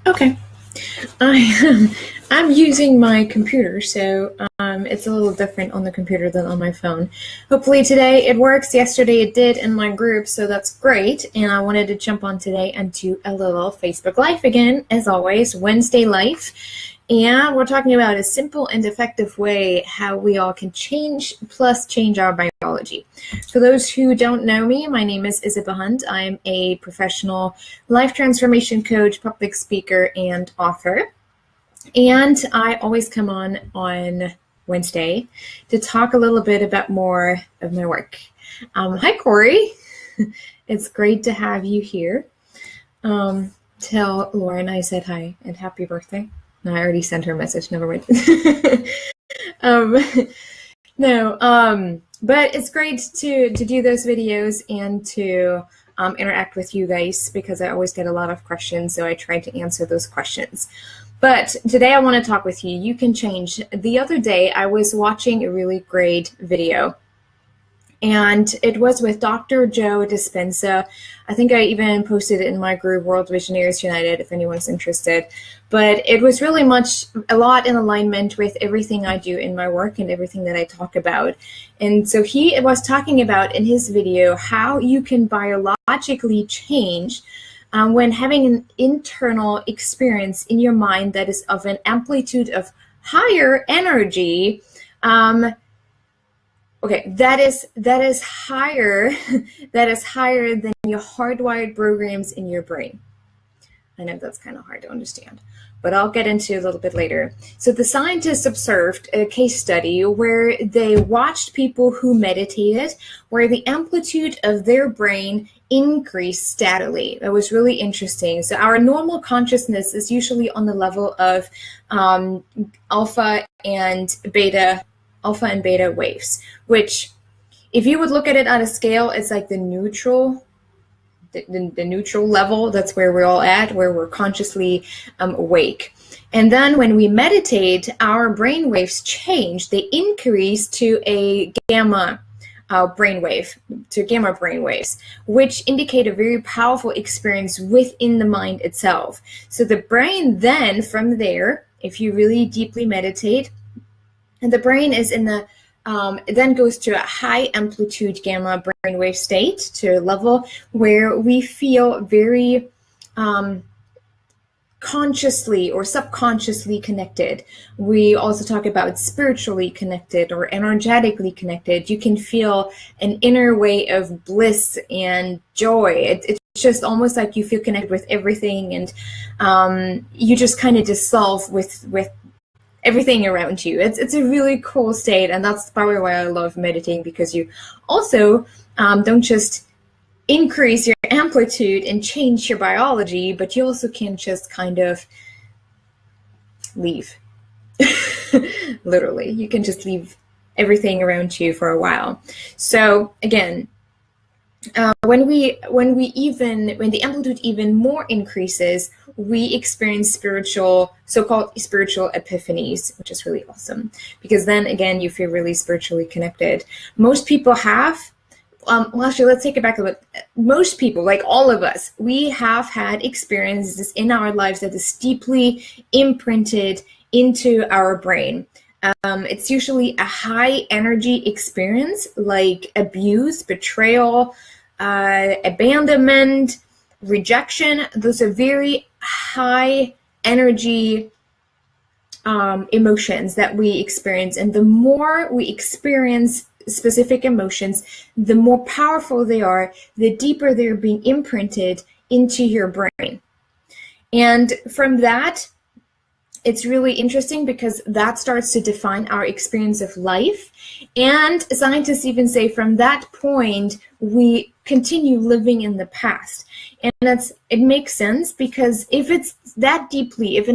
Okay. I'm using my computer, so it's a little different on the computer than on my phone. Hopefully today it works. Yesterday it did in my group, so that's great. And I wanted to jump on today and do a little Facebook Live again, as always, Wednesday Live. And we're talking about a simple and effective way how we all can change our biology. For those who don't know me, my name is Isabel Hunt. I'm a professional life transformation coach, public speaker, and author. And I always come on Wednesday to talk a little bit about more of my work. Hi, Corey. It's great to have you here. Tell Lauren I said hi and happy birthday. No, I already sent her a message. Never mind. But it's great to do those videos and to interact with you guys because I always get a lot of questions, so I try to answer those questions. But today I want to talk with you. You can change. The other day I was watching a really great video, and it was with Dr. Joe Dispenza. I think I even posted it in my group, World Visionaries United, if anyone's interested. But it was really a lot in alignment with everything I do in my work and everything that I talk about. And so he was talking about in his video how you can biologically change when having an internal experience in your mind that is of an amplitude of higher energy. Okay, that is higher than your hardwired programs in your brain. I know that's kind of hard to understand, but I'll get into it a little bit later. So the scientists observed a case study where they watched people who meditated, where the amplitude of their brain increased steadily. It was really interesting. So our normal consciousness is usually on the level of alpha and beta waves, which if you would look at it on a scale, it's like the neutral level. That's where we're all at, where we're consciously awake. And then when we meditate, our brain waves change. They increase to a gamma brainwaves, which indicate a very powerful experience within the mind itself. So the brain then, from there, if you really deeply meditate, and the brain is in the it then goes to a high amplitude gamma brainwave state, to a level where we feel very consciously or subconsciously connected. We also talk about spiritually connected or energetically connected. You can feel an inner way of bliss and joy. It's just almost like you feel connected with everything, and you just kind of dissolve with everything around you. It's a really cool state, and that's probably why I love meditating, because you also don't just increase your amplitude and change your biology, but you also can just kind of leave. Literally, you can just leave everything around you for a while. So again, when the amplitude even more increases, we experience so-called spiritual epiphanies, which is really awesome, because then again you feel really spiritually connected. Most people have, well, actually, let's take it back a bit. Most people, like all of us, we have had experiences in our lives that is deeply imprinted into our brain. It's usually a high energy experience, like abuse, betrayal, abandonment, rejection. Those are very high energy emotions that we experience. And the more we experience specific emotions, the more powerful they are, the deeper they're being imprinted into your brain. And from that, it's really interesting because that starts to define our experience of life. And scientists even say from that point, we continue living in the past. And it makes sense, because if an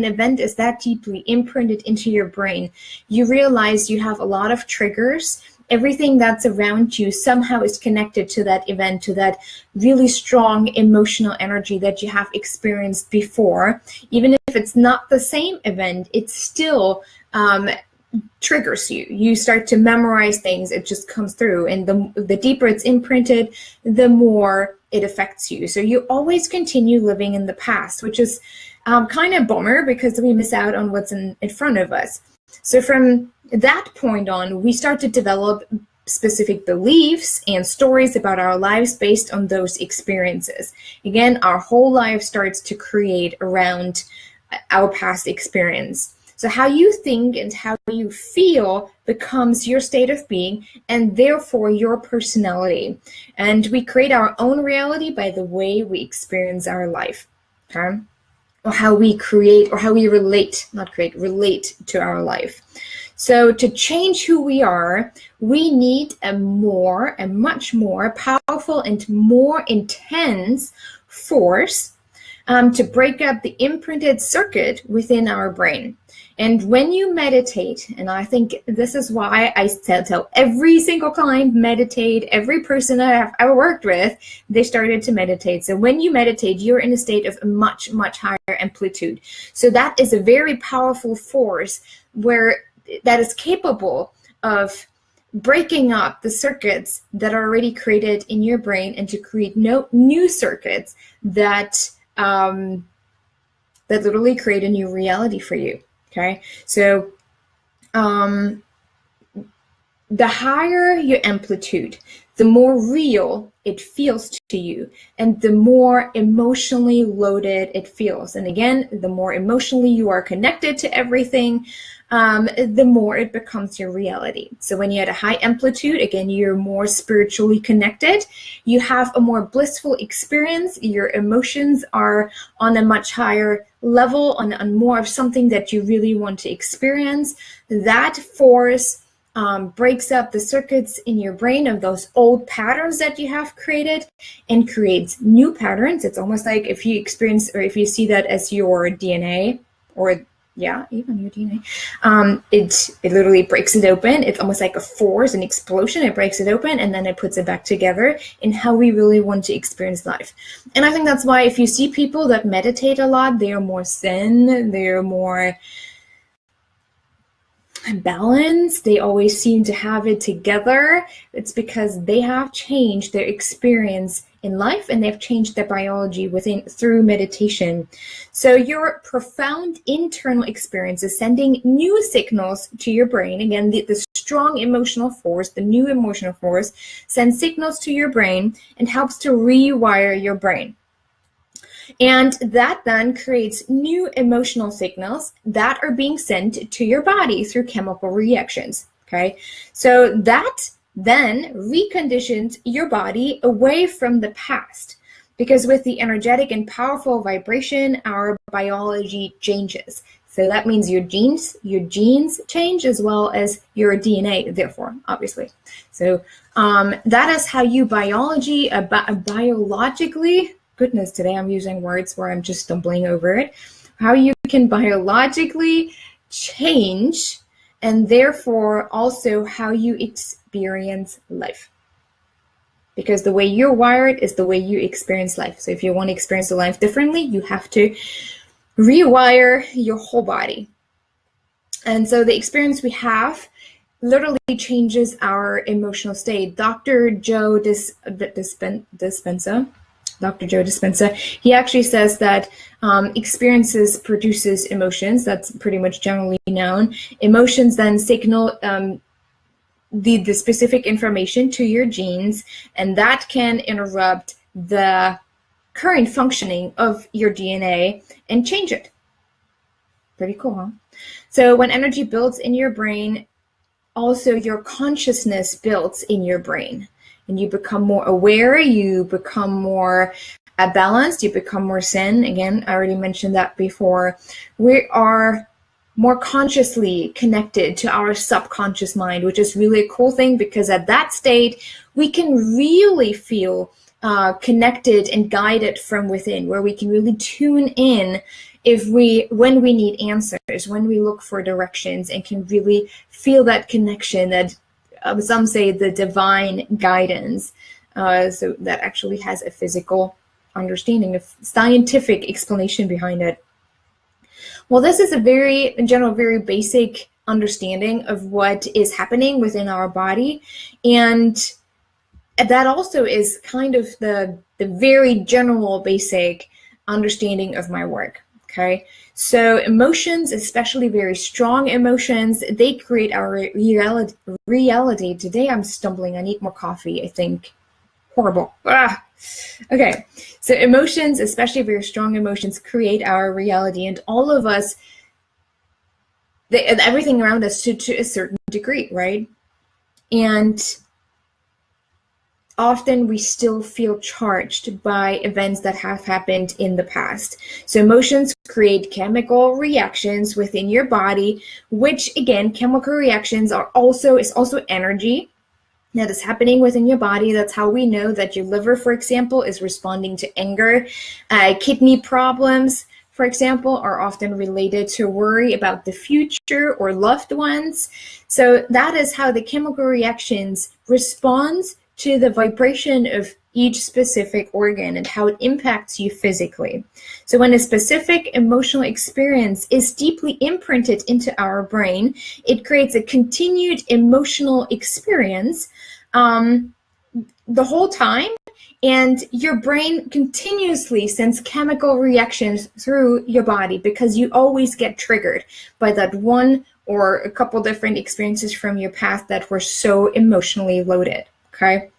event is that deeply imprinted into your brain, you realize you have a lot of triggers. Everything that's around you somehow is connected to that event, to that really strong emotional energy that you have experienced before. Even if it's not the same event, it's still triggers you. You start to memorize things, it just comes through. And the deeper it's imprinted, the more it affects you. So you always continue living in the past, which is kind of a bummer because we miss out on what's in front of us. So from that point on, we start to develop specific beliefs and stories about our lives based on those experiences. Again, our whole life starts to create around our past experience. So how you think and how you feel becomes your state of being and therefore your personality. And we create our own reality by the way we experience our life, okay? Or how we create, or how we relate, not create, relate to our life. So to change who we are, we need a much more powerful and more intense force to break up the imprinted circuit within our brain. And when you meditate, and I think this is why I tell every single client, meditate, every person that I've ever worked with, they started to meditate. So when you meditate, you're in a state of much, much higher amplitude. So that is a very powerful force that is capable of breaking up the circuits that are already created in your brain and to create new circuits that literally create a new reality for you. Okay, so the higher your amplitude, the more real it feels to you, and the more emotionally loaded it feels. And again, the more emotionally you are connected to everything, the more it becomes your reality. So when you're at a high amplitude, again, you're more spiritually connected. You have a more blissful experience. Your emotions are on a much higher level, on more of something that you really want to experience. That force breaks up the circuits in your brain of those old patterns that you have created and creates new patterns. It's almost like if you experience, or if you see that as your DNA, or even your DNA, it literally breaks it open. It's almost like a force, an explosion. It breaks it open and then it puts it back together in how we really want to experience life. And I think that's why if you see people that meditate a lot, they are more zen, they're more balanced, they always seem to have it together. It's because they have changed their experience in life and they've changed their biology through meditation. So your profound internal experience is sending new signals to your brain. Again, the strong emotional force, the new emotional force, sends signals to your brain and helps to rewire your brain. And that then creates new emotional signals that are being sent to your body through chemical reactions, okay? So that then reconditions your body away from the past, because with the energetic and powerful vibration, our biology changes. So that means your genes change as well as your DNA, therefore, obviously. So that is how you biologically, goodness, today I'm using words where I'm just stumbling over it, how you can biologically change and therefore also how you experience life. Because the way you're wired is the way you experience life. So if you want to experience the life differently, you have to rewire your whole body. And so the experience we have literally changes our emotional state. Dr. Joe Dispenza, he actually says that experiences produces emotions. That's pretty much generally known. Emotions then signal the specific information to your genes, and that can interrupt the current functioning of your DNA and change it. Pretty cool, huh? So when energy builds in your brain, also your consciousness builds in your brain. And you become more aware, you become more balanced, you become more zen. Again, I already mentioned that before. We are more consciously connected to our subconscious mind, which is really a cool thing, because at that state, we can really feel connected and guided from within, where we can really tune in when we need answers, when we look for directions, and can really feel that connection, that some say the divine guidance. So that actually has a physical understanding, a scientific explanation behind it. Well, this is a very, in general, very basic understanding of what is happening within our body. And that also is kind of the very general basic understanding of my work. Okay, so emotions, especially very strong emotions, they create our reality. Today I'm stumbling. I need more coffee, I think. Horrible. Okay, so emotions, especially very strong emotions, create our reality, and all of us, everything around us to a certain degree, right? And often we still feel charged by events that have happened in the past. So emotions create chemical reactions within your body, which again, chemical reactions is also energy that is happening within your body. That's how we know that your liver, for example, is responding to anger. Kidney problems, for example, are often related to worry about the future or loved ones. So that is how the chemical reactions respond to the vibration of each specific organ and how it impacts you physically. So when a specific emotional experience is deeply imprinted into our brain, it creates a continued emotional experience the whole time, and your brain continuously sends chemical reactions through your body because you always get triggered by that one or a couple different experiences from your past that were so emotionally loaded. Okay.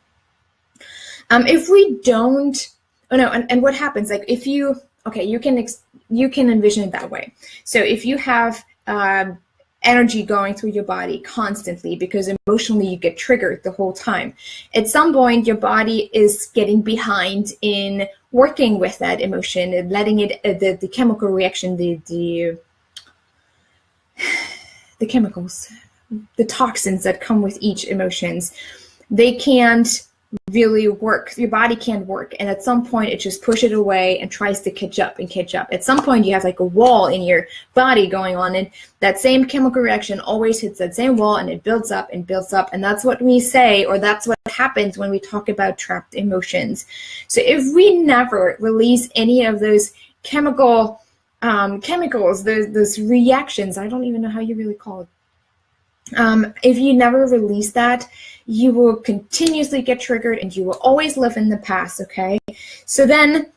If we don't, and what happens? Like if you can envision it that way. So if you have energy going through your body constantly because emotionally you get triggered the whole time, at some point your body is getting behind in working with that emotion and letting it the chemical reaction, the chemicals, the toxins that come with each emotions, they can't really work. Your body can't work, and at some point it just pushes it away and tries to catch up. At some point you have like a wall in your body going on, and that same chemical reaction always hits that same wall, and it builds up and builds up. And that's what we say, or that's what happens when we talk about trapped emotions. So if we never release any of those chemicals, those reactions, I don't even know how you really call it. If you never release that, you will continuously get triggered and you will always live in the past, okay? So then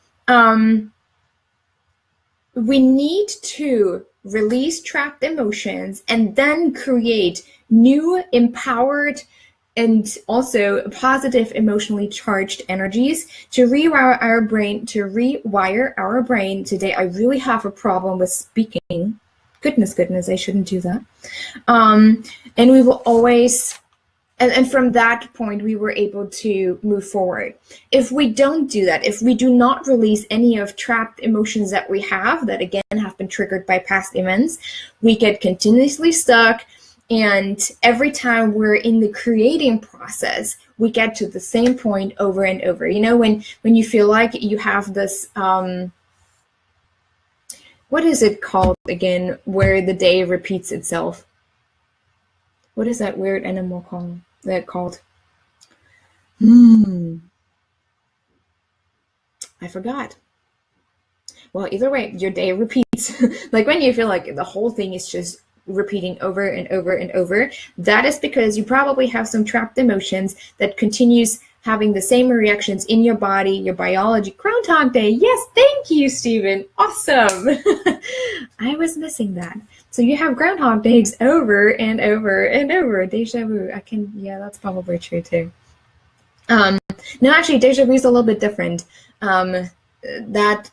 we need to release trapped emotions and then create new, empowered, and also positive emotionally charged energies to rewire our brain, Today, I really have a problem with speaking. Goodness, I shouldn't do that. And we will always, and from that point, we were able to move forward. If we don't do that, if we do not release any of trapped emotions that we have, that again have been triggered by past events, we get continuously stuck. And every time we're in the creating process, we get to the same point over and over. You know, when you feel like you have this, what is it called again, where the day repeats itself? What is that weird animal called? I forgot. Well, either way, your day repeats. Like when you feel like the whole thing is just repeating over and over and over, that is because you probably have some trapped emotions that continues having the same reactions in your body, your biology. Groundhog Day. Yes, thank you, Stephen. Awesome. I was missing that. So you have Groundhog Days over and over and over. Deja vu. Yeah, that's probably true too. No, actually, deja vu is a little bit different. That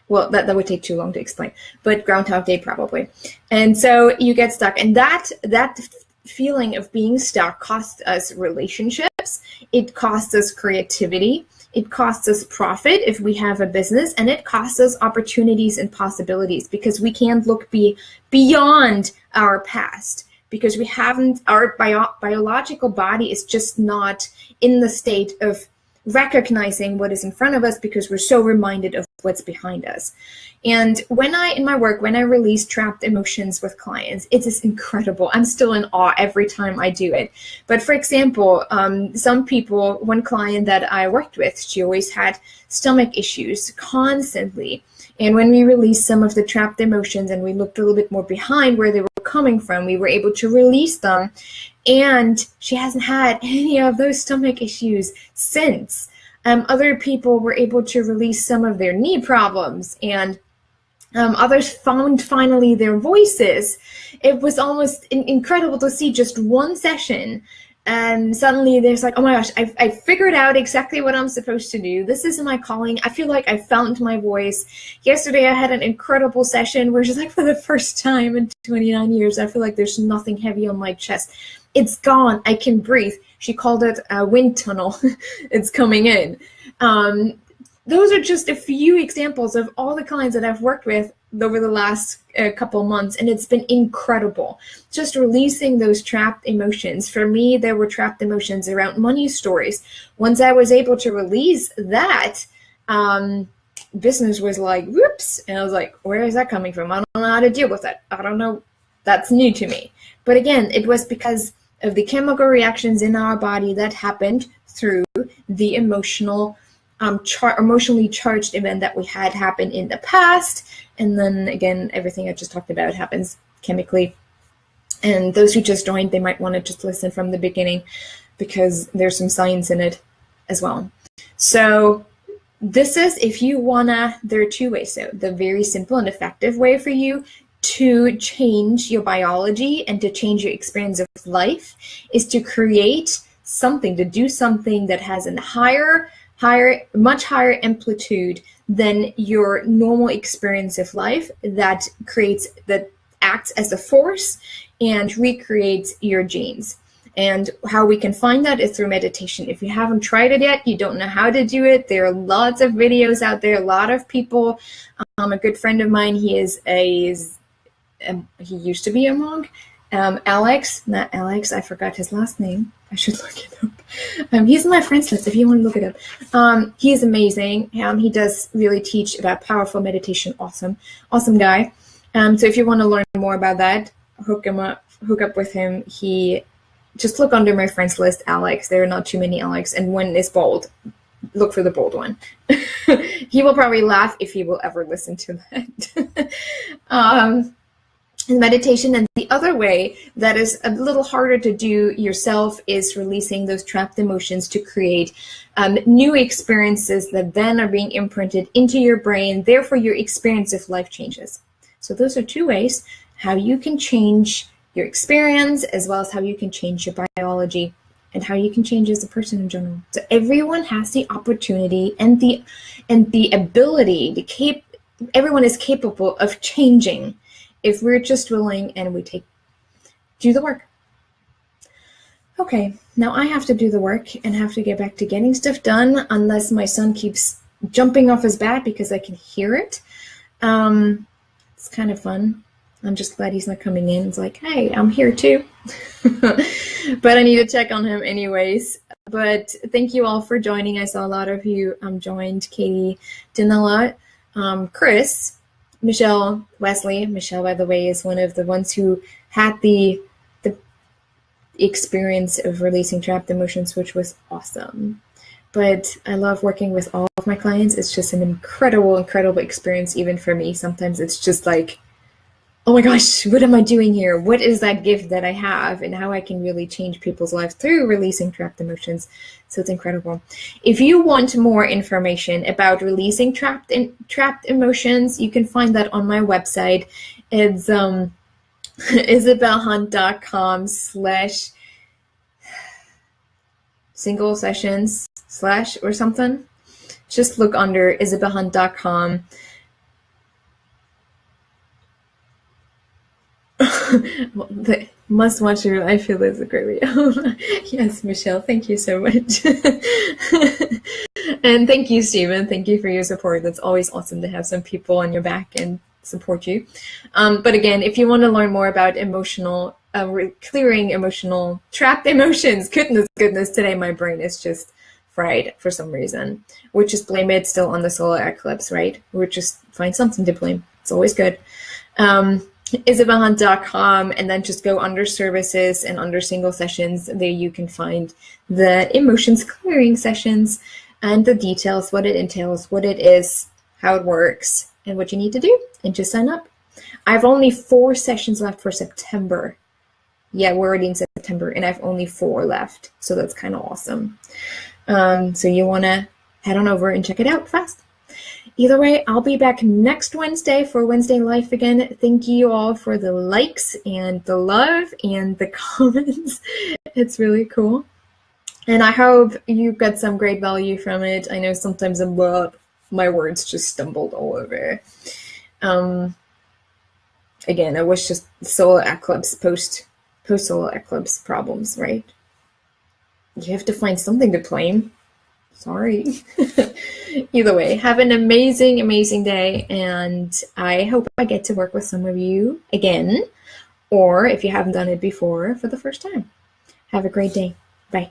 would take too long to explain, but Groundhog Day probably. And so you get stuck, and that feeling of being stuck costs us relationships, it costs us creativity, it costs us profit if we have a business, and it costs us opportunities and possibilities because we can't look beyond our past, because we haven't, our biological body is just not in the state of recognizing what is in front of us because we're so reminded of what's behind us. And in my work, when I release trapped emotions with clients, it is incredible. I'm still in awe every time I do it. But for example, one client that I worked with, she always had stomach issues constantly. And when we released some of the trapped emotions and we looked a little bit more behind where they were coming from. We were able to release them, and she hasn't had any of those stomach issues since. Other people were able to release some of their knee problems, and others found finally their voices. It was almost incredible to see just one session. And suddenly there's like, oh my gosh, I figured out exactly what I'm supposed to do. This is my calling. I feel like I found my voice. Yesterday I had an incredible session where just like for the first time in 29 years, I feel like there's nothing heavy on my chest. It's gone. I can breathe. She called it a wind tunnel. It's coming in. Those are just a few examples of all the clients that I've worked with over the last couple months, and it's been incredible. Just releasing those trapped emotions. For me, there were trapped emotions around money stories. Once I was able to release that, business was like, whoops, and I was like, where is that coming from? I don't know how to deal with that. I don't know. That's new to me. But again, it was because of the chemical reactions in our body that happened through the emotionally charged event that we had happen in the past. And then again, everything I just talked about happens chemically. And those who just joined, they might want to just listen from the beginning because there's some science in it as well. So this is, if you wanna, there are two ways. So the very simple and effective way for you to change your biology and to change your experience of life is to create something, to do something that has a much higher amplitude than your normal experience of life, that acts as a force and recreates your genes. And how we can find that is through meditation. If you haven't tried it yet, you don't know how to do it, there are lots of videos out there, a lot of people. A good friend of mine, he used to be a monk. Alex, I forgot his last name. I should look it up. He's in my friends list if you want to look it up. He is amazing. He does really teach about powerful meditation. Awesome guy. So if you want to learn more about that, hook up with him. He just look under my friends list, Alex. There are not too many Alex, and one is bold. Look for the bold one. He will probably laugh if he will ever listen to that. Meditation. And the other way that is a little harder to do yourself is releasing those trapped emotions to create new experiences that then are being imprinted into your brain. Therefore, your experience of life changes. So those are two ways how you can change your experience, as well as how you can change your biology and how you can change as a person in general. So everyone has the opportunity and the ability to everyone is capable of changing if we're just willing and we do the work. Okay, now I have to do the work and have to get back to getting stuff done, unless my son keeps jumping off his bed because I can hear it. It's kind of fun. I'm just glad he's not coming in. It's like, hey, I'm here too. But I need to check on him anyways. But thank you all for joining. I saw a lot of you joined. Katie, Danella, Chris, Michelle, Wesley. Michelle, by the way, is one of the ones who had the experience of releasing trapped emotions, which was awesome. But I love working with all of my clients. It's just an incredible experience, even for me. Sometimes it's just like, oh my gosh, what am I doing here? What is that gift that I have, and how I can really change people's lives through releasing trapped emotions. So it's incredible. If you want more information about releasing trapped emotions, you can find that on my website. It's isabelhunt.com/single sessions/ or something. Just look under isabelhunt.com. Must watch it. I feel it's a great video. Yes, Michelle, thank you so much. And thank you, Stephen. Thank you for your support. That's always awesome to have some people on your back and support you. But again, if you want to learn more about clearing emotional trapped emotions, goodness, today my brain is just fried for some reason. We'll just blame it still on the solar eclipse, right? We'll just find something to blame. It's always good. isabelhunt.com, and then just go under services and under single sessions. There you can find the emotions clearing sessions and the details, what it entails, what it is, how it works, and what you need to do, and just sign up. I have only 4 sessions left for September. Yeah, we're already in September, and I have only 4 left, so that's kind of awesome. So you want to head on over and check it out fast. Either way, I'll be back next Wednesday for Wednesday Life again. Thank you all for the likes and the love and the comments. It's really cool. And I hope you got some great value from it. I know sometimes my words just stumbled all over. Again, it was just solar eclipse, post-solar eclipse problems, right? You have to find something to blame. Sorry. Either way, have an amazing, amazing day, and I hope I get to work with some of you again, or if you haven't done it before, for the first time. Have a great day. Bye.